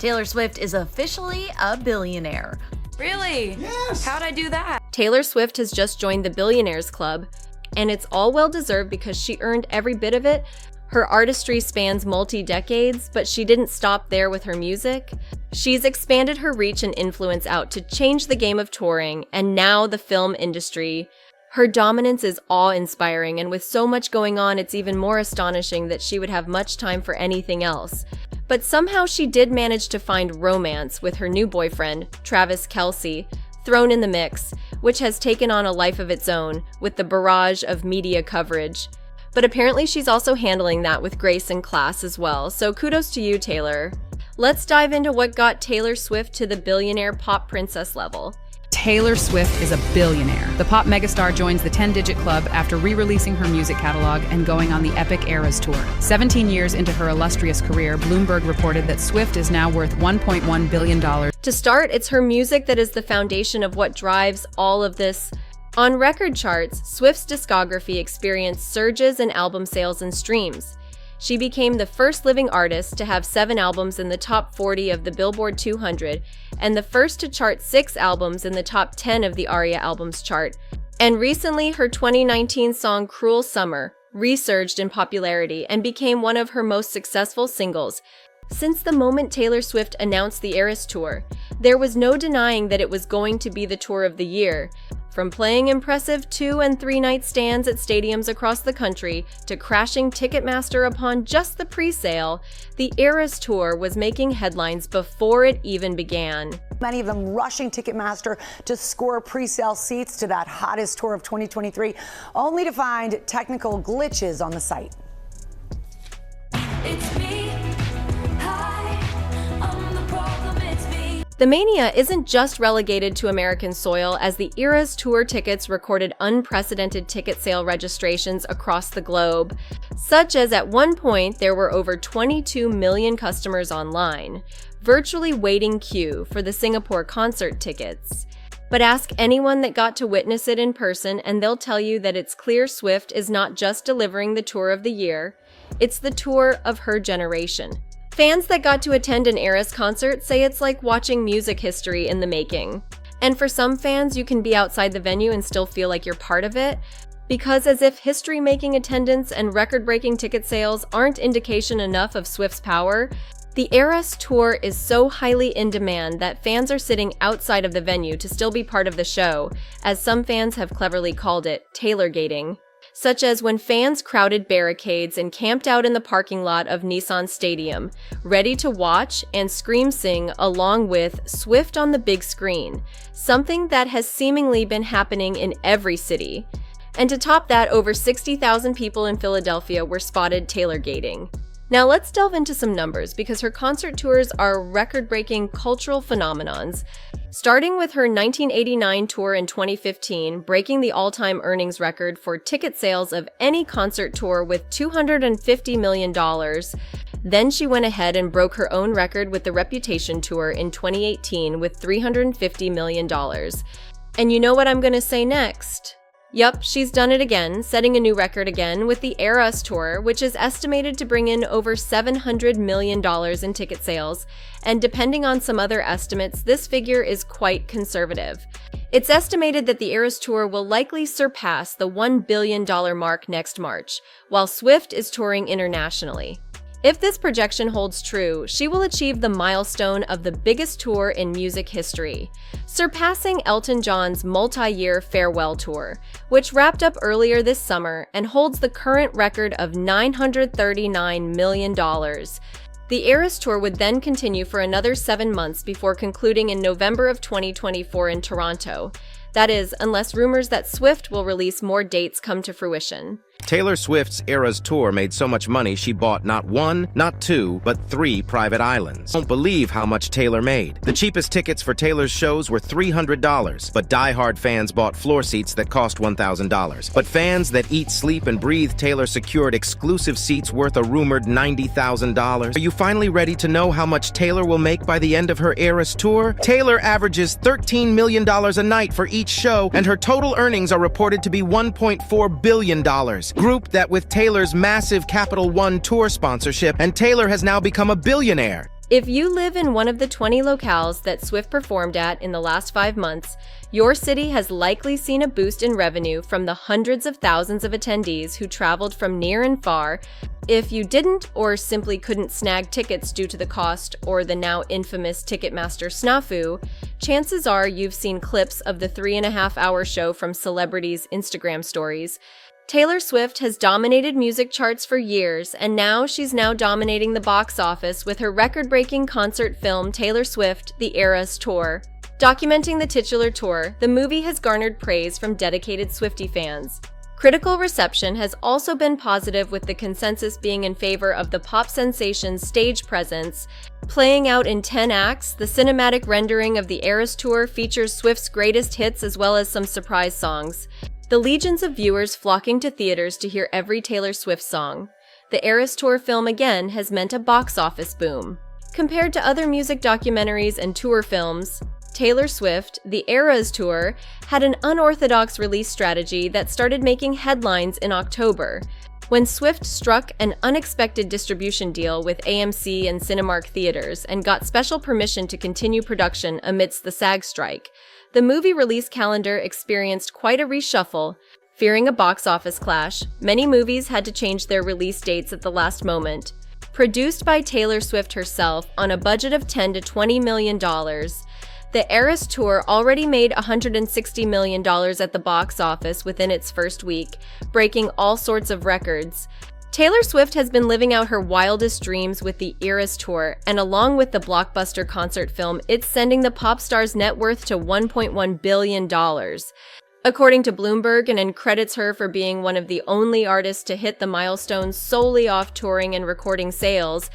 Taylor Swift is officially a billionaire. Really? Yes! How'd I do that? Taylor Swift has just joined the Billionaires Club, and it's all well-deserved because she earned every bit of it. Her artistry spans multi-decades, but she didn't stop there with her music. She's expanded her reach and influence out to change the game of touring, and now the film industry. Her dominance is awe-inspiring, and with so much going on, it's even more astonishing that she would have much time for anything else. But somehow she did manage to find romance with her new boyfriend, Travis Kelce, thrown in the mix, which has taken on a life of its own with the barrage of media coverage. But apparently she's also handling that with grace and class as well, so kudos to you, Taylor. Let's dive into what got Taylor Swift to the billionaire pop princess level. Taylor Swift is a billionaire. The pop megastar joins the 10-digit club after re-releasing her music catalog and going on the epic Eras tour. 17 years into her illustrious career, Bloomberg reported that Swift is now worth $1.1 billion. To start, it's her music that is the foundation of what drives all of this. On record charts, Swift's discography experienced surges in album sales and streams. She became the first living artist to have 7 albums in the top 40 of the Billboard 200 and the first to chart 6 albums in the top 10 of the ARIA Albums chart. And recently, her 2019 song Cruel Summer resurged in popularity and became one of her most successful singles. Since the moment Taylor Swift announced the Eras Tour, there was no denying that it was going to be the tour of the year. From playing impressive 2- and 3-night stands at stadiums across the country to crashing Ticketmaster upon just the pre-sale, the Eras Tour was making headlines before it even began. Many of them rushing Ticketmaster to score pre-sale seats to that hottest tour of 2023, only to find technical glitches on the site. It's me. Hi, I'm the problem, it's me. The mania isn't just relegated to American soil, as the Eras Tour tickets recorded unprecedented ticket sale registrations across the globe, such as at one point there were over 22 million customers online, virtually waiting queue for the Singapore concert tickets. But ask anyone that got to witness it in person and they'll tell you that it's clear Swift is not just delivering the tour of the year, it's the tour of her generation. Fans that got to attend an Eras concert say it's like watching music history in the making. And for some fans, you can be outside the venue and still feel like you're part of it, because as if history-making attendance and record-breaking ticket sales aren't indication enough of Swift's power, the Eras Tour is so highly in demand that fans are sitting outside of the venue to still be part of the show, as some fans have cleverly called it Taylor-gating. Such as when fans crowded barricades and camped out in the parking lot of Nissan Stadium, ready to watch and scream-sing along with Swift on the big screen, something that has seemingly been happening in every city. And to top that, over 60,000 people in Philadelphia were spotted Taylor-gating. Now let's delve into some numbers, because her concert tours are record-breaking cultural phenomenons. Starting with her 1989 tour in 2015, breaking the all-time earnings record for ticket sales of any concert tour with $250 million. Then she went ahead and broke her own record with the Reputation Tour in 2018 with $350 million. And you know what I'm gonna say next? Yup, she's done it again, setting a new record again with the Eras Tour, which is estimated to bring in over $700 million in ticket sales, and depending on some other estimates, this figure is quite conservative. It's estimated that the Eras Tour will likely surpass the $1 billion mark next March, while Swift is touring internationally. If this projection holds true, she will achieve the milestone of the biggest tour in music history, surpassing Elton John's multi-year farewell tour, which wrapped up earlier this summer and holds the current record of $939 million. The Eras Tour would then continue for another 7 months before concluding in November of 2024 in Toronto. That is, unless rumors that Swift will release more dates come to fruition. Taylor Swift's Eras Tour made so much money she bought not 1, not 2, but 3 private islands. Don't believe how much Taylor made. The cheapest tickets for Taylor's shows were $300, but die-hard fans bought floor seats that cost $1,000. But fans that eat, sleep, and breathe Taylor secured exclusive seats worth a rumored $90,000. Are you finally ready to know how much Taylor will make by the end of her Eras Tour? Taylor averages $13 million a night for each show, and her total earnings are reported to be $1.4 billion. Group that with Taylor's massive Capital One tour sponsorship, and Taylor has now become a billionaire. If you live in one of the 20 locales that Swift performed at in the last 5 months, your city has likely seen a boost in revenue from the hundreds of thousands of attendees who traveled from near and far. If you didn't or simply couldn't snag tickets due to the cost or the now infamous Ticketmaster snafu, chances are you've seen clips of the 3.5-hour show from celebrities' Instagram stories. Taylor Swift has dominated music charts for years, and now she's dominating the box office with her record-breaking concert film Taylor Swift: The Eras Tour. Documenting the titular tour, the movie has garnered praise from dedicated Swiftie fans. Critical reception has also been positive, with the consensus being in favor of the pop sensation's stage presence. Playing out in 10 acts, the cinematic rendering of the Eras Tour features Swift's greatest hits as well as some surprise songs. The legions of viewers flocking to theaters to hear every Taylor Swift song. The Eras Tour film again has meant a box office boom. Compared to other music documentaries and tour films, Taylor Swift: The Eras Tour had an unorthodox release strategy that started making headlines in October, when Swift struck an unexpected distribution deal with AMC and Cinemark theaters and got special permission to continue production amidst the SAG strike. The movie release calendar experienced quite a reshuffle. Fearing a box office clash, many movies had to change their release dates at the last moment. Produced by Taylor Swift herself on a budget of $10 to $20 million, the Eras Tour already made $160 million at the box office within its first week, breaking all sorts of records. Taylor Swift has been living out her wildest dreams with the Eras Tour, and along with the blockbuster concert film, it's sending the pop star's net worth to $1.1 billion. According to Bloomberg, and credits her for being one of the only artists to hit the milestone solely off touring and recording sales,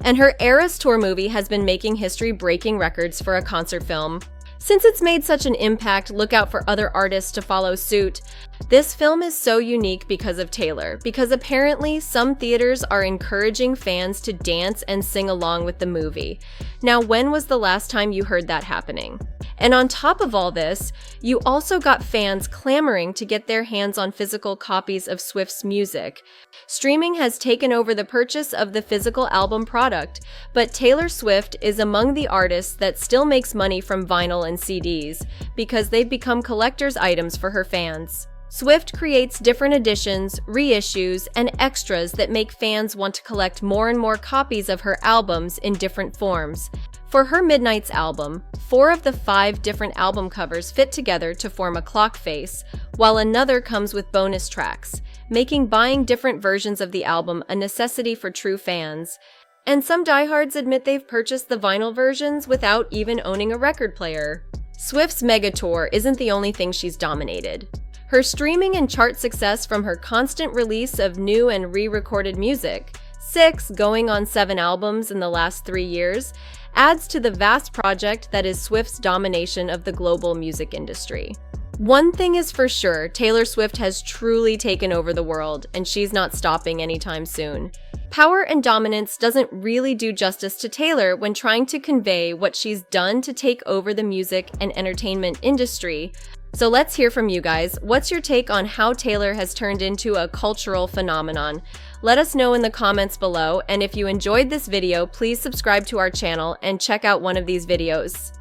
and her Eras Tour movie has been making history-breaking records for a concert film. Since it's made such an impact, look out for other artists to follow suit. This film is so unique because of Taylor, because apparently some theaters are encouraging fans to dance and sing along with the movie. Now, when was the last time you heard that happening? And on top of all this, you also got fans clamoring to get their hands on physical copies of Swift's music. Streaming has taken over the purchase of the physical album product, but Taylor Swift is among the artists that still makes money from vinyl and CDs, because they've become collector's items for her fans. Swift creates different editions, reissues, and extras that make fans want to collect more and more copies of her albums in different forms. For her Midnight's album, 4 of the 5 different album covers fit together to form a clock face, while another comes with bonus tracks, making buying different versions of the album a necessity for true fans. And some diehards admit they've purchased the vinyl versions without even owning a record player. Swift's mega tour isn't the only thing she's dominated. Her streaming and chart success from her constant release of new and re-recorded music, 6 going on 7 albums in the last 3 years, adds to the vast project that is Swift's domination of the global music industry. One thing is for sure, Taylor Swift has truly taken over the world, and she's not stopping anytime soon. Power and dominance doesn't really do justice to Taylor when trying to convey what she's done to take over the music and entertainment industry. So let's hear from you guys. What's your take on how Taylor has turned into a cultural phenomenon? Let us know in the comments below, and if you enjoyed this video, please subscribe to our channel and check out one of these videos.